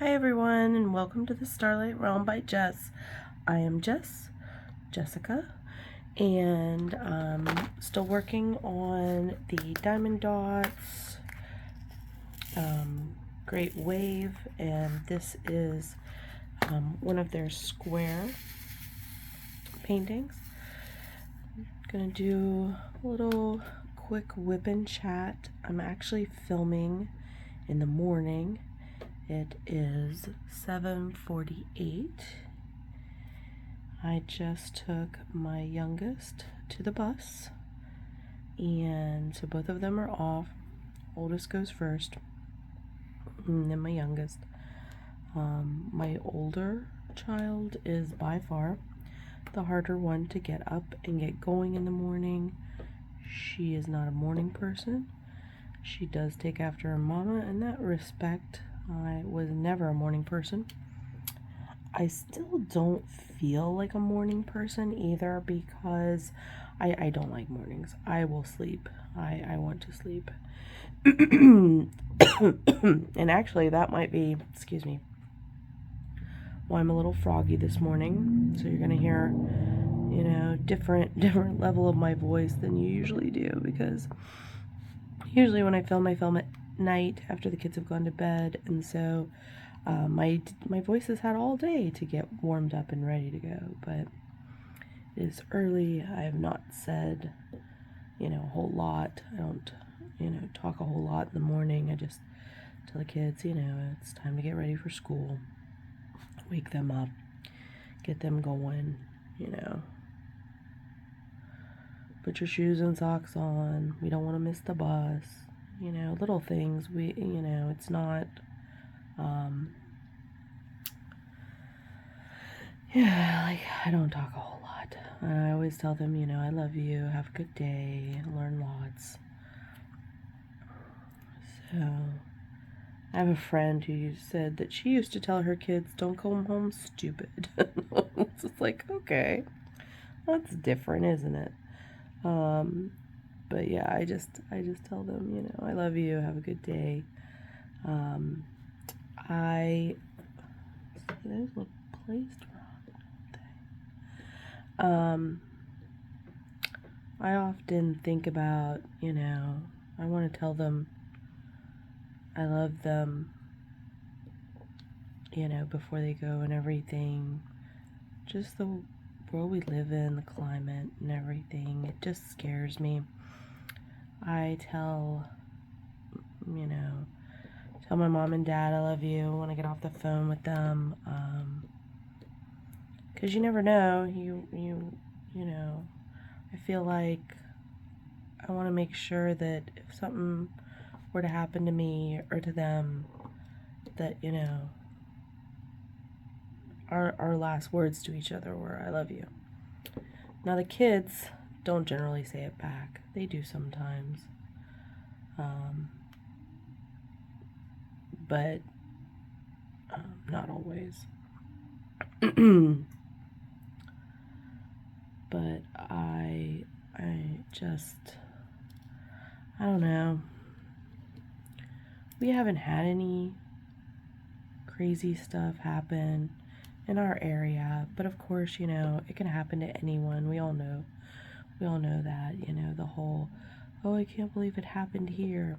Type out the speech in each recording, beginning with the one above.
Hi everyone, and welcome to the Starlight Realm by Jess. I am Jessica, and still working on the Diamond Dots Great Wave, and this is one of their square paintings. I'm gonna do a little quick whip and chat. I'm actually filming in the morning. It is 7:48. I just took my youngest to the bus, and so both of them are off. Oldest goes first, and then my youngest. My older child is by far the harder one to get up and get going in the morning. She is not a morning person. She does take after her mama in that respect. I was never a morning person. I still don't feel like a morning person either because I don't like mornings. I will sleep. I want to sleep. And actually that might be, excuse me, why I'm a little froggy this morning. So you're gonna hear, different level of my voice than you usually do, because usually when I film at night after the kids have gone to bed, and so my voice has had all day to get warmed up and ready to go, but it is early. I have not said, a whole lot. I don't, talk a whole lot in the morning. I just tell the kids, it's time to get ready for school. Wake them up, get them going, put your shoes and socks on. We don't want to miss the bus. Little things. It's not, I don't talk a whole lot. I always tell them, I love you, have a good day, learn lots. So, I have a friend who said that she used to tell her kids, don't come home stupid. It's just like, okay, that's different, isn't it? But yeah, I just tell them, I love you, have a good day. Those look placed wrong. I often think about, I want to tell them I love them, before they go and everything. Just the world we live in, the climate and everything, it just scares me. I tell my mom and dad I love you when I get off the phone with them, because you never know. I feel like I want to make sure that if something were to happen to me or to them, that our last words to each other were I love you. Now the kids don't generally say it back. They do sometimes. But not always. But I don't know. We haven't had any crazy stuff happen in our area, but of course, it can happen to anyone. We all know that, the whole, oh, I can't believe it happened here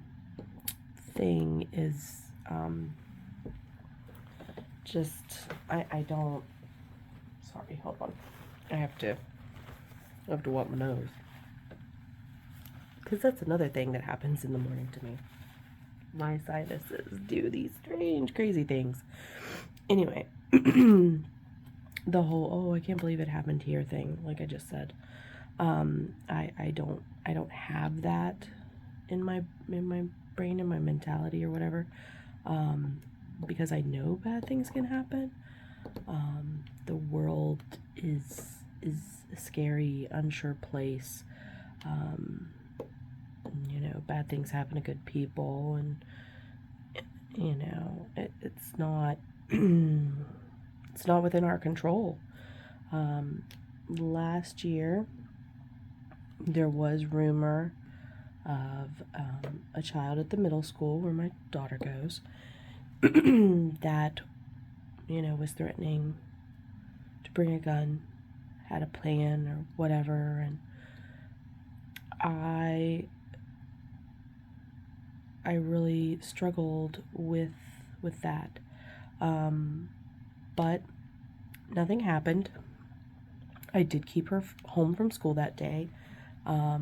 thing is, I don't, sorry, hold on. I have to wipe my nose. Because that's another thing that happens in the morning to me. My sinuses do these strange, crazy things. Anyway, the whole, oh, I can't believe it happened here thing, like I just said. I don't have that in my brain, in my mentality or whatever. Because I know bad things can happen. The world is a scary, unsure place. Bad things happen to good people, and it's not it's not within our control. Last year there was rumor of a child at the middle school where my daughter goes that was threatening to bring a gun, had a plan or whatever, and I really struggled with that. But nothing happened. I did keep her home from school that day. I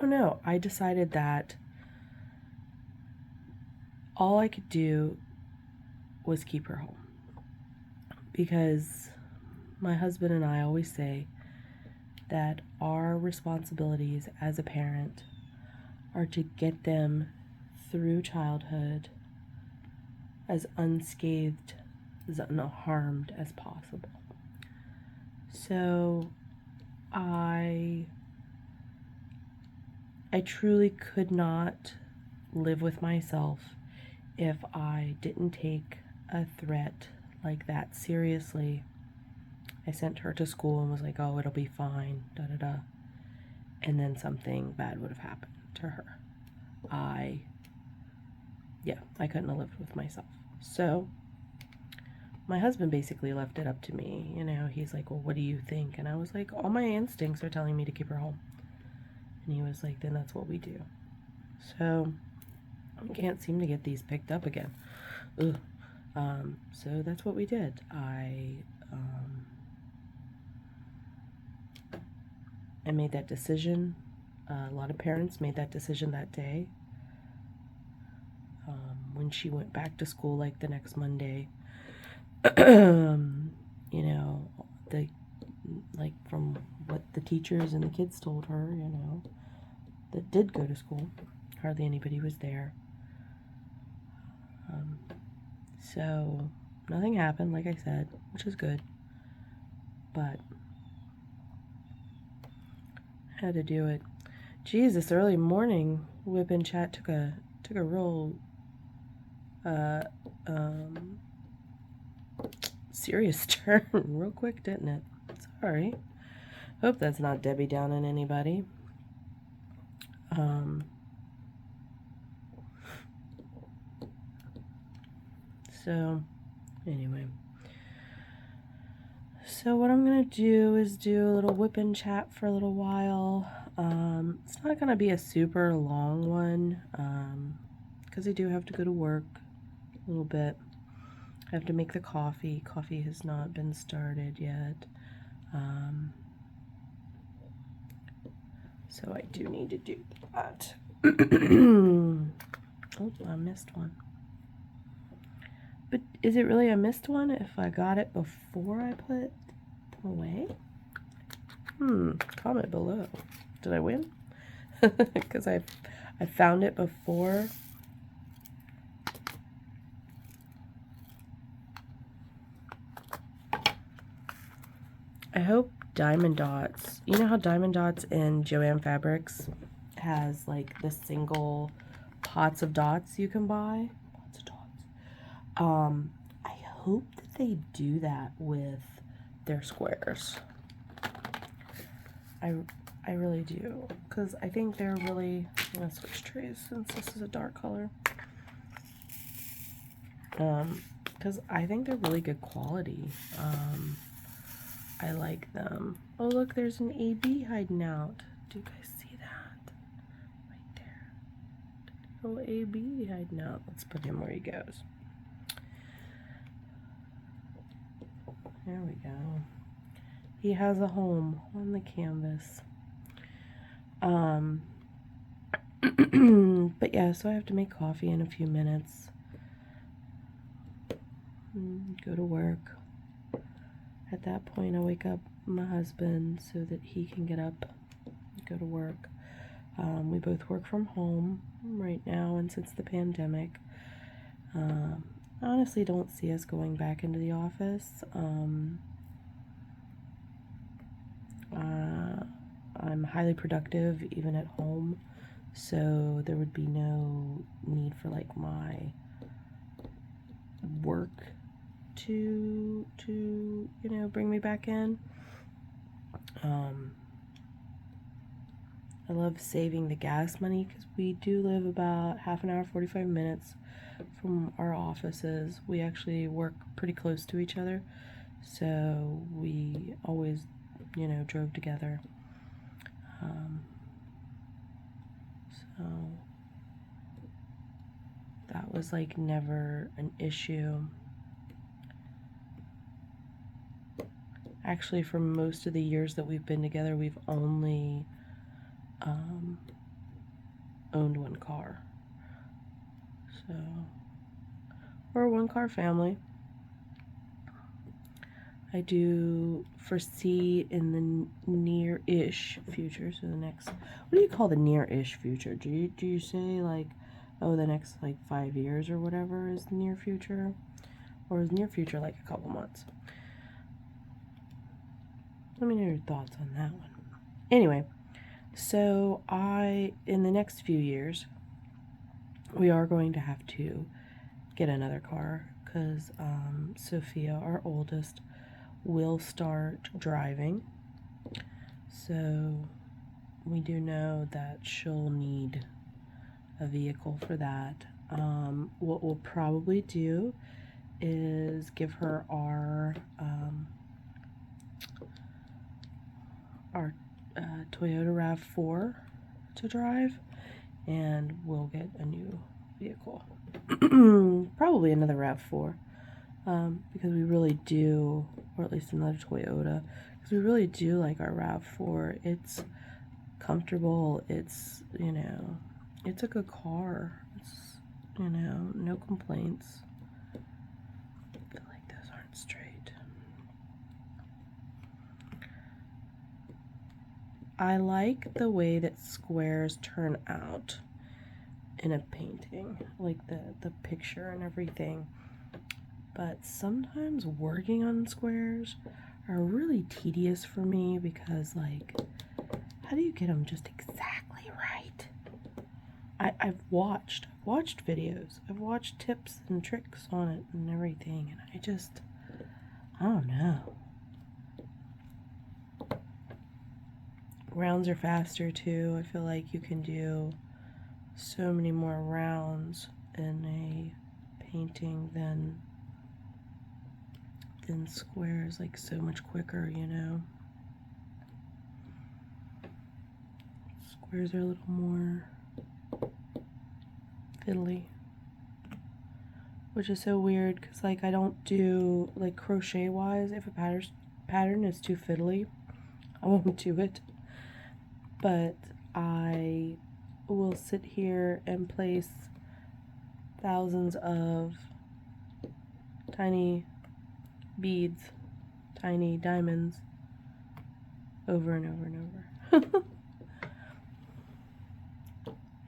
don't know. I decided that all I could do was keep her home, because my husband and I always say that our responsibilities as a parent are to get them through childhood as unscathed, as unharmed as possible. So I truly could not live with myself if I didn't take a threat like that seriously. I sent her to school and was like, oh, it'll be fine, da da da. And then something bad would have happened to her. I couldn't have lived with myself. So my husband basically left it up to me. He's like, well, what do you think? And I was like, all my instincts are telling me to keep her home. And he was like, then that's what we do. So I can't seem to get these picked up again. Ugh. So that's what we did. I made that decision. A lot of parents made that decision that day. When she went back to school, like the next Monday, from what the teachers and the kids told her, that did go to school, hardly anybody was there. So nothing happened, like I said, which is good, but I had to do it. Geez, this early morning, Wip and Chat took a real serious turn real quick, didn't it? Sorry. Hope that's not Debbie Downing anybody. So anyway, so what I'm gonna do is do a little Wip and Chat for a little while. It's not gonna be a super long one, because I do have to go to work a little bit. I have to make the coffee. Coffee has not been started yet. So I do need to do that. Oh, I missed one. But is it really a missed one if I got it before I put them away? Comment below. Did I win? Because I found it before. I hope Diamond Dots, you know how Diamond Dots in Joann Fabrics has like the single pots of dots you can buy? Pots of dots. I hope that they do that with their squares. I really do, because I think they're really, I'm going to switch trays since this is a dark color. Because I think they're really good quality. I like them. Oh, look, there's an AB hiding out. Do you guys see that? Right there. Little AB hiding out. Let's put him where he goes. There we go. He has a home on the canvas. But yeah, so I have to make coffee in a few minutes. Go to work. At that point, I wake up my husband so that he can get up and go to work. We both work from home right now, and since the pandemic, I honestly don't see us going back into the office. I'm highly productive even at home, so there would be no need for like my work to bring me back in. I love saving the gas money because we do live about half an hour, 45 minutes from our offices. We actually work pretty close to each other, so we always, drove together. So that was like never an issue. Actually, for most of the years that we've been together, we've only owned one car. So we're a one-car family. I do foresee in the near-ish future, so the next, what do you call the near-ish future? Do you say like, oh, the next like 5 years or whatever is the near future? Or is near future like a couple months? Let me know your thoughts on that one. Anyway, so in the next few years, we are going to have to get another car because Sophia, our oldest, will start driving. So we do know that she'll need a vehicle for that. What we'll probably do is give her our Toyota RAV4 to drive, and we'll get a new vehicle. Probably another RAV4. Because we really do, or at least another Toyota, because we really do like our RAV4. It's comfortable, it's, it's a good car. It's, no complaints. I feel like those aren't straight. I like the way that squares turn out in a painting, like the picture and everything. But sometimes working on squares are really tedious for me because, like, how do you get them just exactly right? I've watched videos. I've watched tips and tricks on it and everything, and I don't know. Rounds are faster too. I feel like you can do so many more rounds in a painting than squares, like so much quicker, Squares are a little more fiddly, which is so weird because, like, I don't do, like, crochet wise, if a pattern is too fiddly, I won't do it. But I will sit here and place thousands of tiny beads, tiny diamonds, over and over and over.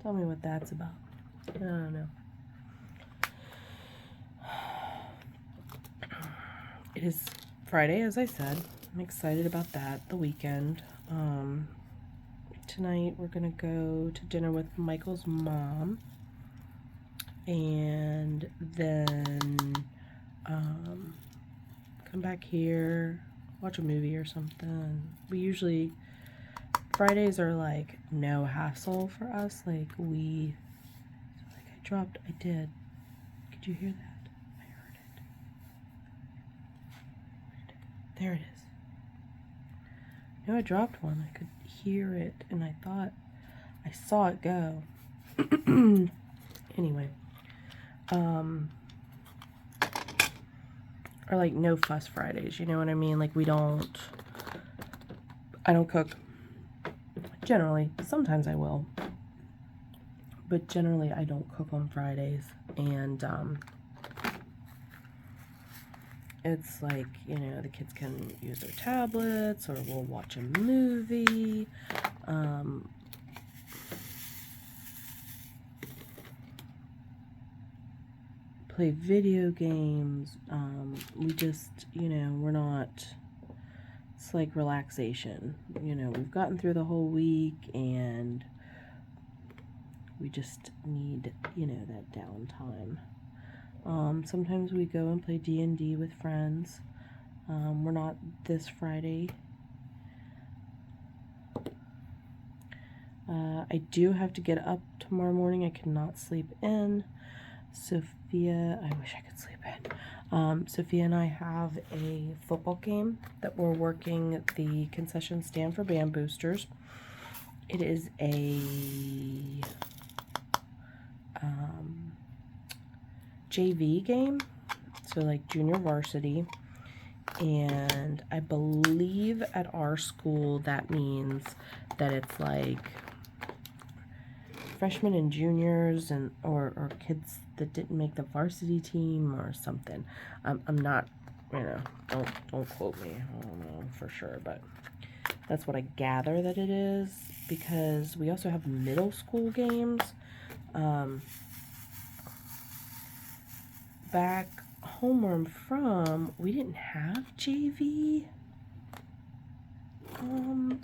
Tell me what that's about. I don't know. It is Friday, as I said. I'm excited about that, the weekend. Tonight we're gonna go to dinner with Michael's mom, and then come back here, watch a movie or something. We usually, Fridays are like no hassle for us. Like I did. Could you hear that? I heard it. There it is. I dropped one. I could hear it, and I thought I saw it go. Anyway, or like no fuss Fridays, you know what I mean? Like I don't cook. Generally, sometimes I will, but generally I don't cook on Fridays, and it's like, the kids can use their tablets, or we'll watch a movie, play video games. We just, we're not, it's like relaxation. We've gotten through the whole week, and we just need, that downtime. Sometimes we go and play D&D with friends. We're not this Friday. I do have to get up tomorrow morning. I cannot sleep in. Sophia, I wish I could sleep in. Sophia and I have a football game that we're working the concession stand for band boosters. It is a JV game, so like junior varsity, and I believe at our school that means that it's like freshmen and juniors and or kids that didn't make the varsity team or something. I'm not, don't quote me. I don't know for sure, but that's what I gather that it is, because we also have middle school games. Back home where I'm from, we didn't have JV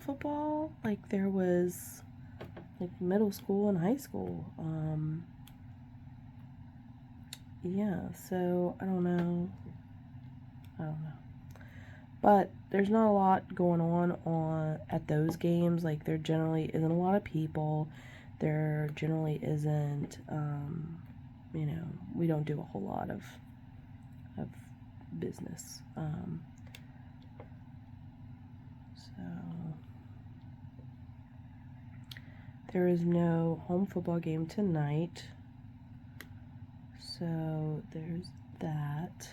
football. Like there was like middle school and high school. Yeah, so I don't know. But there's not a lot going on at those games. Like there generally isn't a lot of people. There generally isn't, we don't do a whole lot of business. So there is no home football game tonight. So there's that.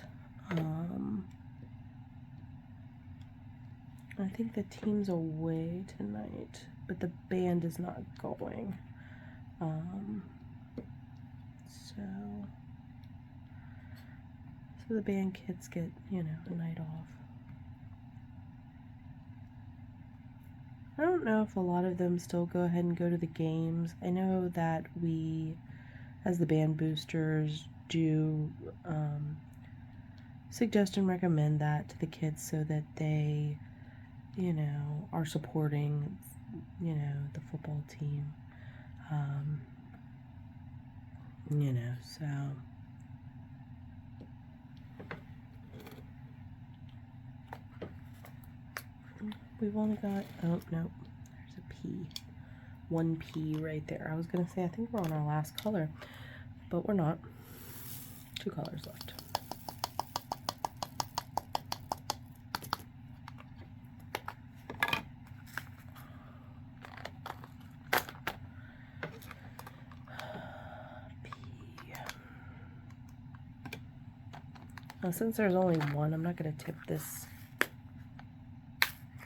I think the team's away tonight, but the band is not going. So the band kids get, a night off. I don't know if a lot of them still go ahead and go to the games. I know that we, as the band boosters, do suggest and recommend that to the kids so that they, are supporting, the football team. So we've only got, oh no, there's a P. One P right there. I was gonna say I think we're on our last color, but we're not. 2 colors left. Now, since there's only one, I'm not gonna tip this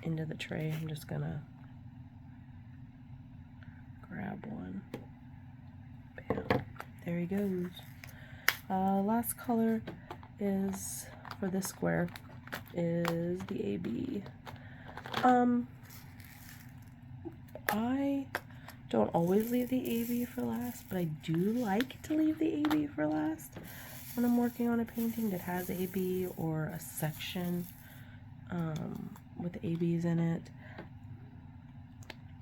into the tray. I'm just gonna grab one. Bam. There he goes. Last color is, for this square, is the AB. I don't always leave the AB for last, but I do like to leave the AB for last when I'm working on a painting that has AB or a section with ABs in it.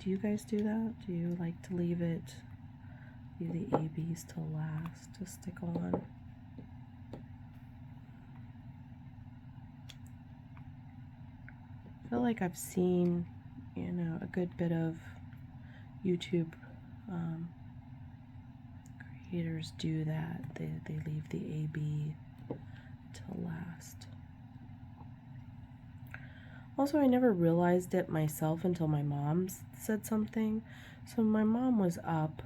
Do you guys do that? Do you like to leave the ABs till last to stick on? I feel like I've seen, a good bit of YouTube creators do that. They leave the AB till last. Also, I never realized it myself until my mom said something. So my mom was up,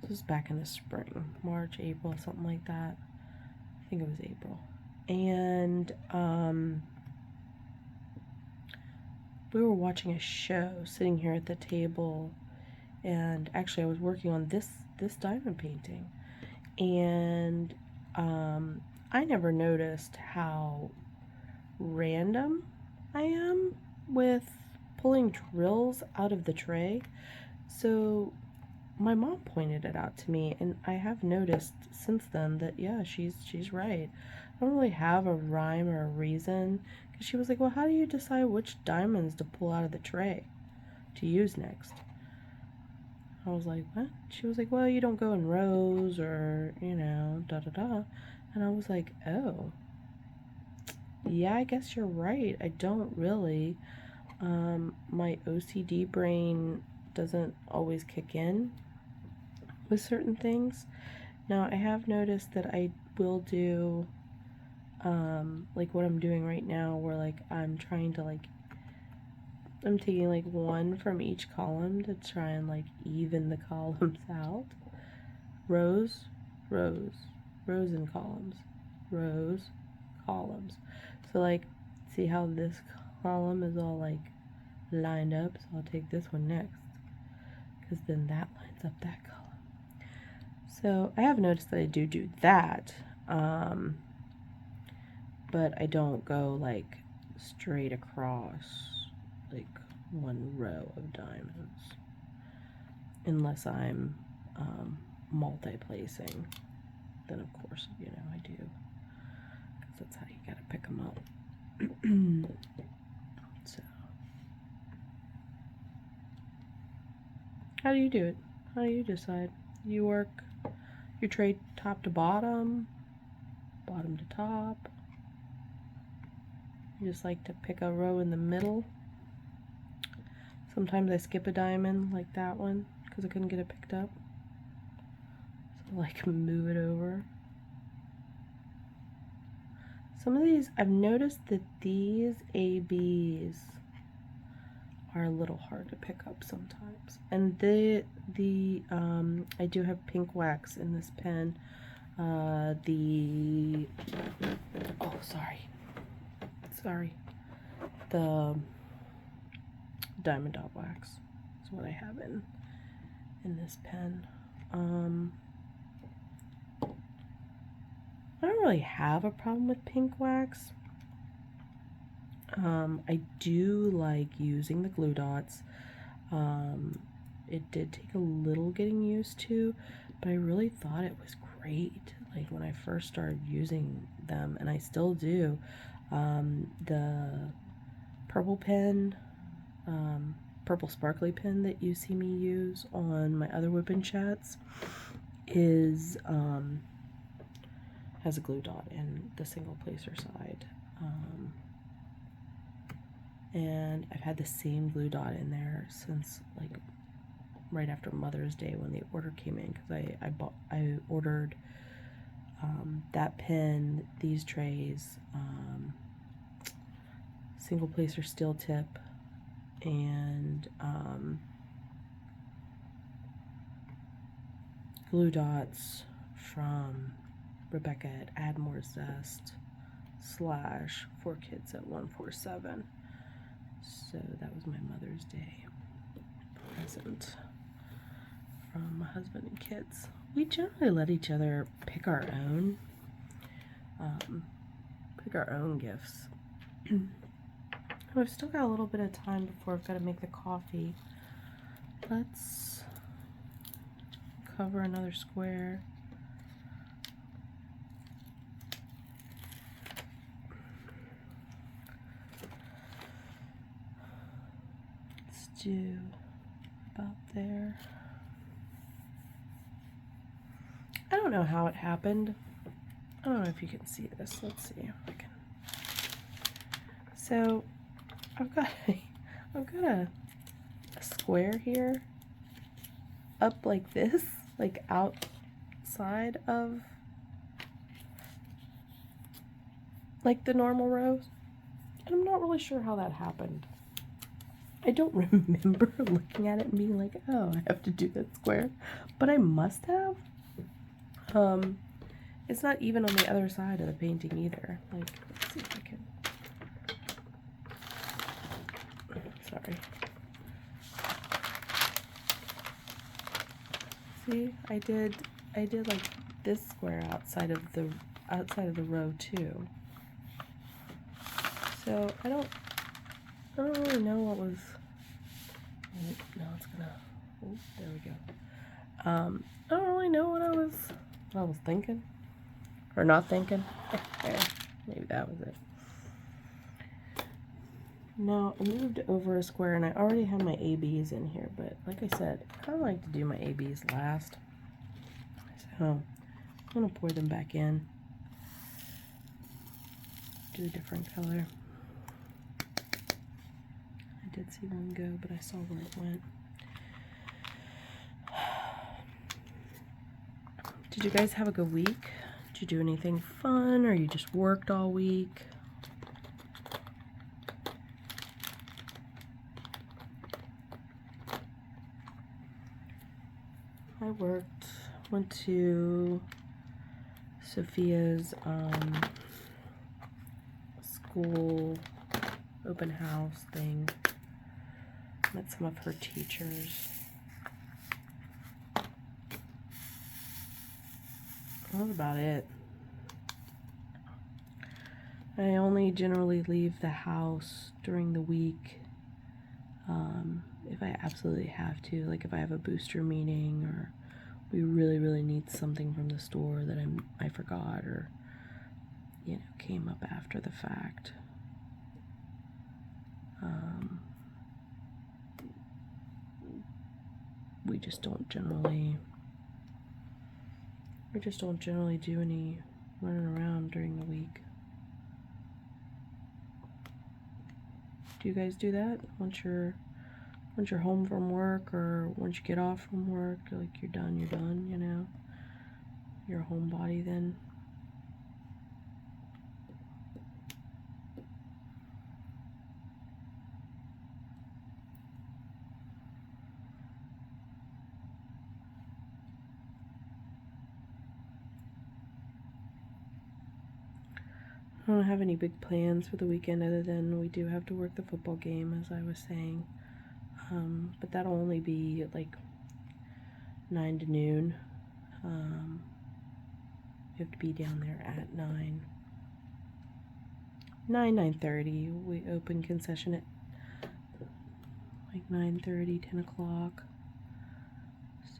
this was back in the spring, March, April, something like that. I think it was April. And we were watching a show sitting here at the table, and actually I was working on this diamond painting, and I never noticed how random I am with pulling drills out of the tray. So my mom pointed it out to me, and I have noticed since then that yeah, she's right. I don't really have a rhyme or a reason, because she was like, well, how do you decide which diamonds to pull out of the tray to use next? I was like, what? She was like, well, you don't go in rows, or da da da. And I was like, oh, yeah, I guess you're right. I don't really. My OCD brain doesn't always kick in with certain things. Now, I have noticed that I will do, like what I'm doing right now, where like I'm trying to like, I'm taking like one from each column to try and like even the columns out. Rows, rows, rows and columns, rows, columns. So like, see how this column is all like lined up? So I'll take this one next, because then that lines up that column. So I have noticed that I do that, but I don't go like straight across like one row of diamonds unless I'm multi-placing. Then of course, you know, I do, because that's how you gotta pick them up. So how do you do it? How do you decide? You work your tray top to bottom, bottom to top. You just like to pick a row in the middle. Sometimes I skip a diamond like that one because I couldn't get it picked up. So like move it over. Some of these, I've noticed that these ABs are a little hard to pick up sometimes. And I do have pink wax in this pen. The diamond dot wax is what I have in this pen. I don't really have a problem with pink wax. I do like using the glue dots. It did take a little getting used to, but I really thought it was great. Like when I first started using them, and I still do. The purple pen, purple sparkly pen that you see me use on my other Wip and Chats is has a glue dot in the single placer side. And I've had the same glue dot in there since like right after Mother's Day when the order came in, because I ordered that pen, these trays, single placer steel tip, and glue dots from Rebecca at Add More Zest / 4 Kids at 147. So that was my Mother's Day present from my husband and kids. We generally let each other pick our own gifts. We've still got a little bit of time before I've got to make the coffee. Let's cover another square. Let's do about there. I don't know how it happened. I don't know if you can see this. Let's see if I can. So I've got a square here up like this, like outside of like the normal rows. And I'm not really sure how that happened. I don't remember looking at it and being like, oh, I have to do that square, but I must have. It's not even on the other side of the painting either. Like, let's see if I can. Sorry. See, I did like this square outside of the row too. So I don't really know what was. No, it's gonna. Oh, there we go. I don't really know what I was thinking, or not thinking. Maybe that was it. No, I moved over a square, and I already had my ABs in here, but like I said, I kind of like to do my ABs last. So I'm gonna pour them back in. Do a different color. I did see one go, but I saw where it went. Did you guys have a good week? Did you do anything fun, or you just worked all week? I worked, went to Sophia's school open house thing. Met some of her teachers. That was about it. I only generally leave the house during the week if I absolutely have to, like if I have a booster meeting or we really need something from the store that I forgot or came up after the fact. We just don't generally do any running around during the week. Do you guys do that once you're home from work, or once you get off from work, like you're done, you're a homebody then? I don't have any big plans for the weekend other than we do have to work the football game, as I was saying. But that'll only be like 9 to noon. We have to be down there at 9:30. We open concession at like 9:30, 10 o'clock.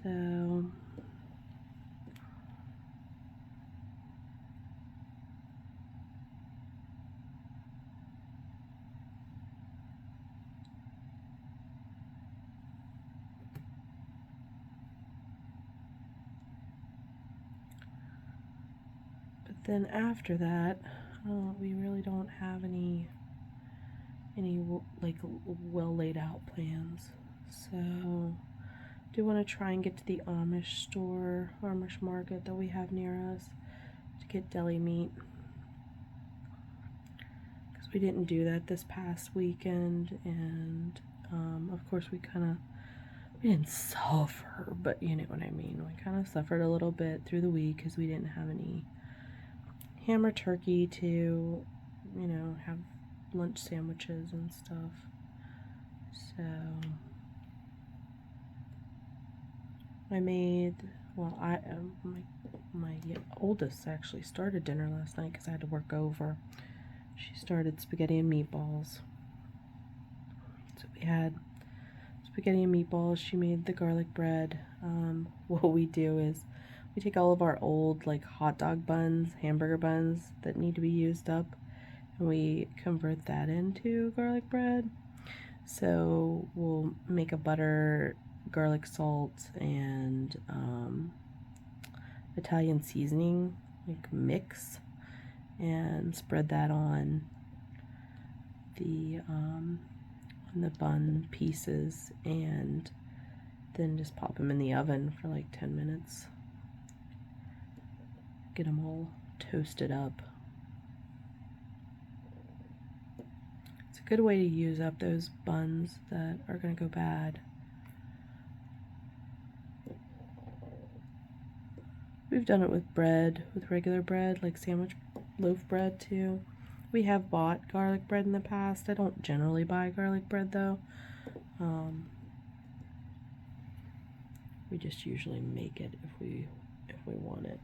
So then after that, we really don't have any like well laid out plans. So do want to try and get to the Amish market that we have near us to get deli meat, because we didn't do that this past weekend, and of course we didn't suffer, but you know what I mean. We kind of suffered a little bit through the week because we didn't have any ham or turkey to, have lunch sandwiches and stuff. So I made, my oldest actually started dinner last night because I had to work over. She started spaghetti and meatballs. So we had spaghetti and meatballs. She made the garlic bread. What we do is we take all of our old like hot dog buns, hamburger buns that need to be used up, and we convert that into garlic bread. So we'll make a butter, garlic salt, and Italian seasoning like mix, and spread that on the bun pieces, and then just pop them in the oven for like 10 minutes. Get them all toasted up. It's a good way to use up those buns that are going to go bad. We've done it with bread, with regular bread, like sandwich loaf bread too. We have bought garlic bread in the past. I don't generally buy garlic bread though. We just usually make it if we want it,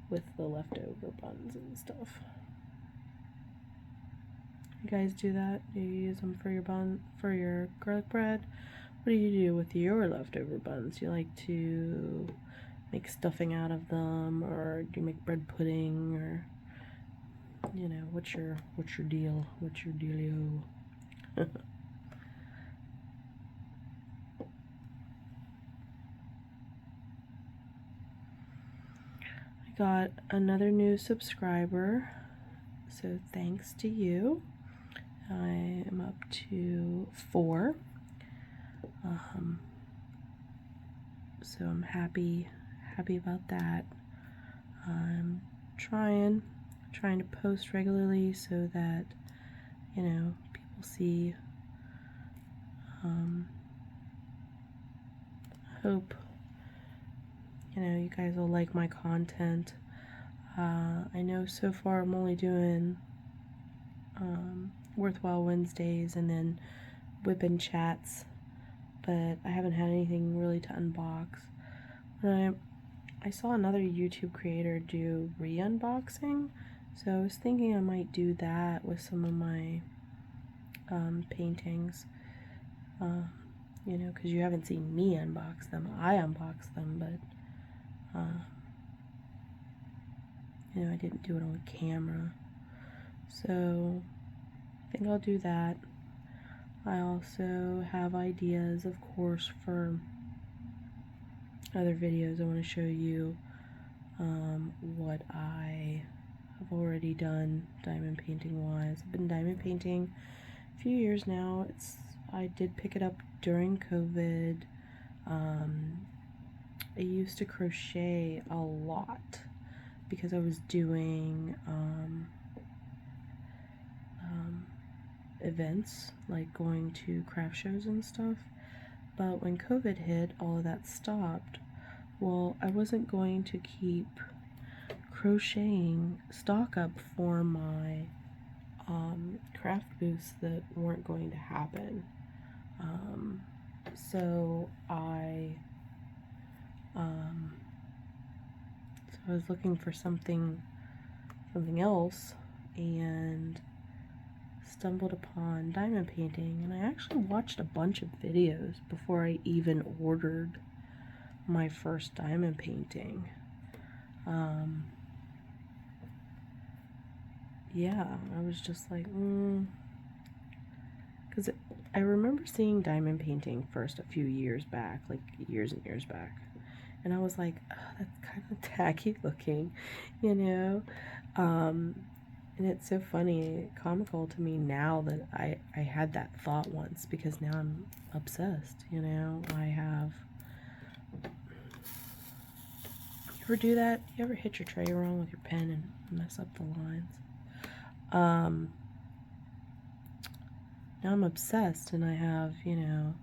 with the leftover buns and stuff. You guys do that? Do you use them for your garlic bread? What do you do with your leftover buns? You like to make stuffing out of them, or do you make bread pudding, or what's your deal? What's your dealio? I got another new subscriber, so thanks to you. I am up to 4. So I'm happy happy about that. I'm trying to post regularly so that, you know, people see. I hope, you know, you guys will like my content. I know so far I'm only doing Worthwhile Wednesdays and then Wip and Chats, but I haven't had anything really to unbox. But I saw another YouTube creator do re-unboxing, so I was thinking I might do that with some of my paintings. You know, because you haven't seen me unbox them. I unbox them, but you know, I didn't do it on camera. So I think I'll do that. I also have ideas, of course, for other videos. I want to show you what I have already done diamond painting wise. I've been diamond painting a few years now. I did pick it up during COVID. I used to crochet a lot because I was doing events, like going to craft shows and stuff. But when COVID hit, all of that stopped. Well, I wasn't going to keep crocheting stock up for my craft booths that weren't going to happen. So I was looking for something else, and stumbled upon diamond painting, and I actually watched a bunch of videos before I even ordered my first diamond painting. Yeah, I was just like, because I remember seeing diamond painting first a few years back, like years and years back, and I was like, oh, that's kind of tacky looking, you know. And it's so funny, comical to me now that I had that thought once, because now I'm obsessed, you know. You ever do that? You ever hit your tray wrong with your pen and mess up the lines? Now I'm obsessed, and I have, you know,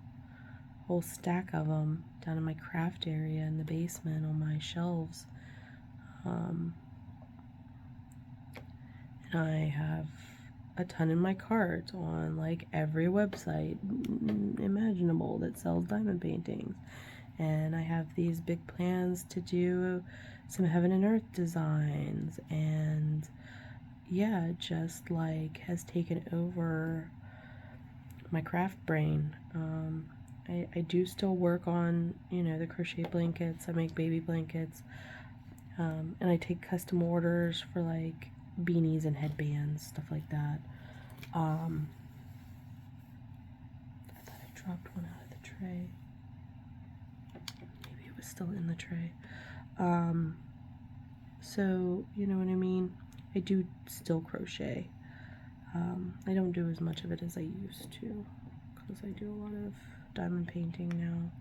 a whole stack of them down in my craft area in the basement on my shelves. And I have a ton in my cart on like every website imaginable that sells diamond paintings. And I have these big plans to do some heaven and earth designs, and yeah, it just like has taken over my craft brain. I do still work on, you know, the crochet blankets. I make baby blankets, and I take custom orders for like beanies and headbands, stuff like that. I thought I dropped one out of the tray. Maybe it was still in the tray. So, you know what I mean? I do still crochet. I don't do as much of it as I used to, because I do a lot of diamond painting now.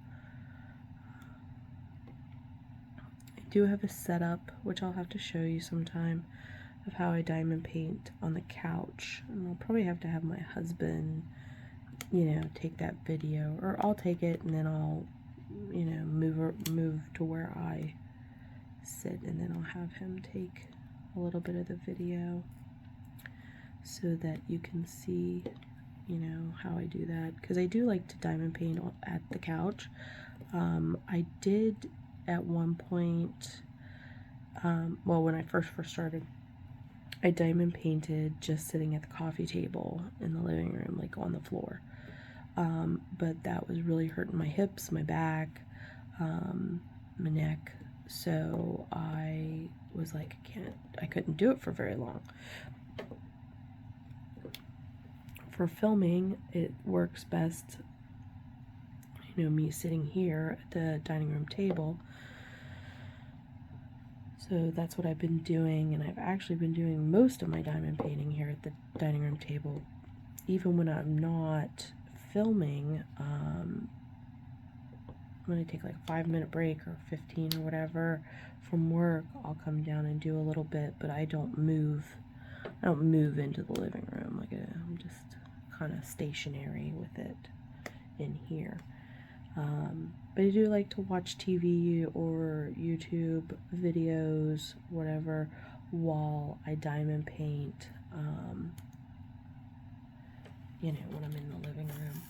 I do have a setup, which I'll have to show you sometime, of how I diamond paint on the couch, and I'll probably have to have my husband, you know, take that video, or I'll take it and then I'll, you know, move to where I sit, and then I'll have him take a little bit of the video so that you can see, you know, how I do that, because I do like to diamond paint at the couch. I did at one point, well, when I first started, I diamond painted just sitting at the coffee table in the living room, like on the floor. But that was really hurting my hips, my back, my neck. So I was like, I couldn't do it for very long. For filming, it works best, you know, me sitting here at the dining room table. So that's what I've been doing, and I've actually been doing most of my diamond painting here at the dining room table. Even when I'm not filming, when I take like a 5-minute break or 15 or whatever from work, I'll come down and do a little bit, but I don't move into the living room. Like I'm just kind of stationary with it in here. But I do like to watch TV or YouTube videos, whatever, while I diamond paint, you know, when I'm in the living room.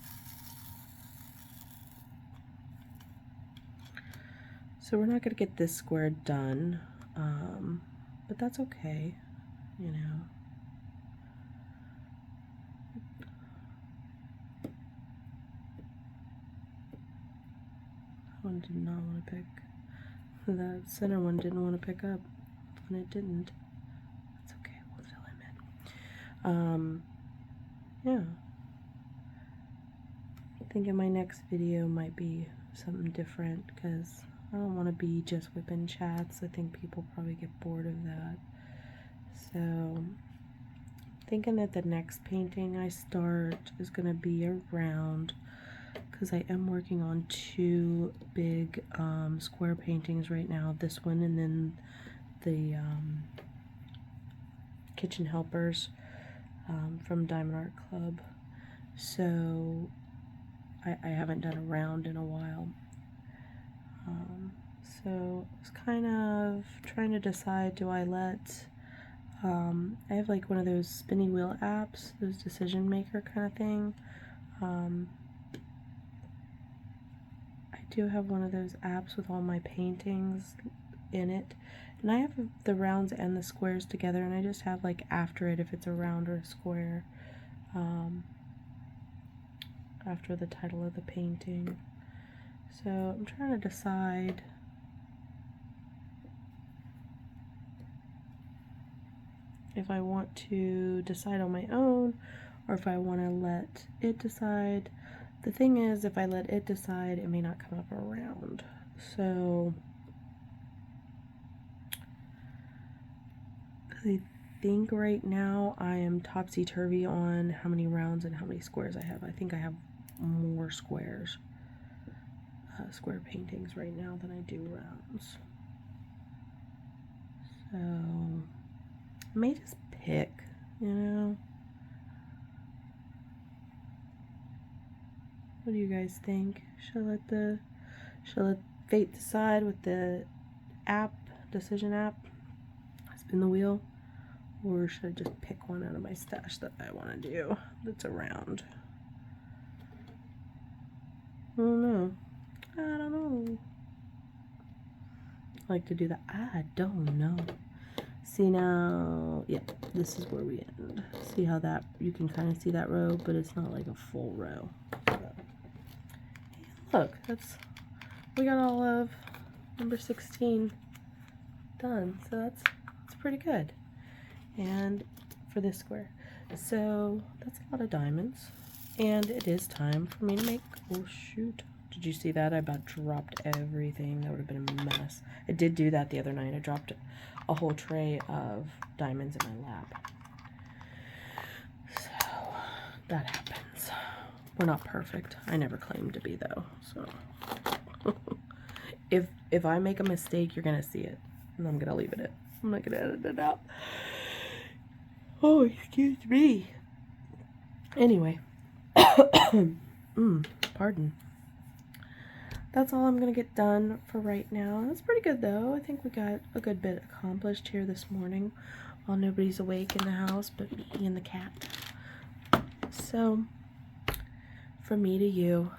So we're not going to get this square done, but that's okay, you know. That one did not want to pick. The center one didn't want to pick up, and it didn't. That's okay, we'll fill him in. Yeah. I think in my next video might be something different, because I don't want to be just Wip and Chats. I think people probably get bored of that. So, thinking that the next painting I start is going to be around, because I am working on 2 big square paintings right now. This one and then the Kitchen Helpers from Diamond Art Club. So, I haven't done a round in a while. So I was kind of trying to decide, do I let, I have like one of those spinny wheel apps, those decision maker kind of thing. I do have one of those apps with all my paintings in it, and I have the rounds and the squares together, and I just have like after it if it's a round or a square, after the title of the painting. So I'm trying to decide if I want to decide on my own or if I want to let it decide. The thing is, if I let it decide, it may not come up around. So I think right now I am topsy-turvy on how many rounds and how many squares I have. I think I have more squares, square paintings right now than I do rounds. So I may just pick, you know. What do you guys think? Should I let fate decide with the app, decision app, spin the wheel, or should I just pick one out of my stash that I want to do that's around? I don't know. I like to do that. I don't know. See now, yeah, this is where we end. See how that, you can kind of see that row, but it's not like a full row. So, look, we got all of number 16 done, so that's pretty good. And for this square, so that's a lot of diamonds, and it is time for me to make, oh shoot, did you see that? I about dropped everything. That would have been a mess. I did do that the other night. I dropped a whole tray of diamonds in my lap. So that happens. We're not perfect. I never claimed to be, though. So if I make a mistake, you're gonna see it, and I'm gonna leave it in. I'm not gonna edit it out. Oh, excuse me. Anyway, pardon. That's all I'm gonna get done for right now. That's pretty good, though. I think we got a good bit accomplished here this morning while nobody's awake in the house but me and the cat. So, from me to you,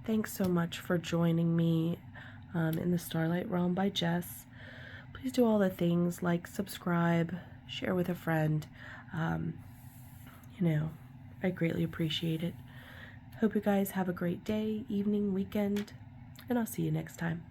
thanks so much for joining me in the Starlight Realm by Jess. Please do all the things like subscribe, share with a friend. You know, I greatly appreciate it. Hope you guys have a great day, evening, weekend, and I'll see you next time.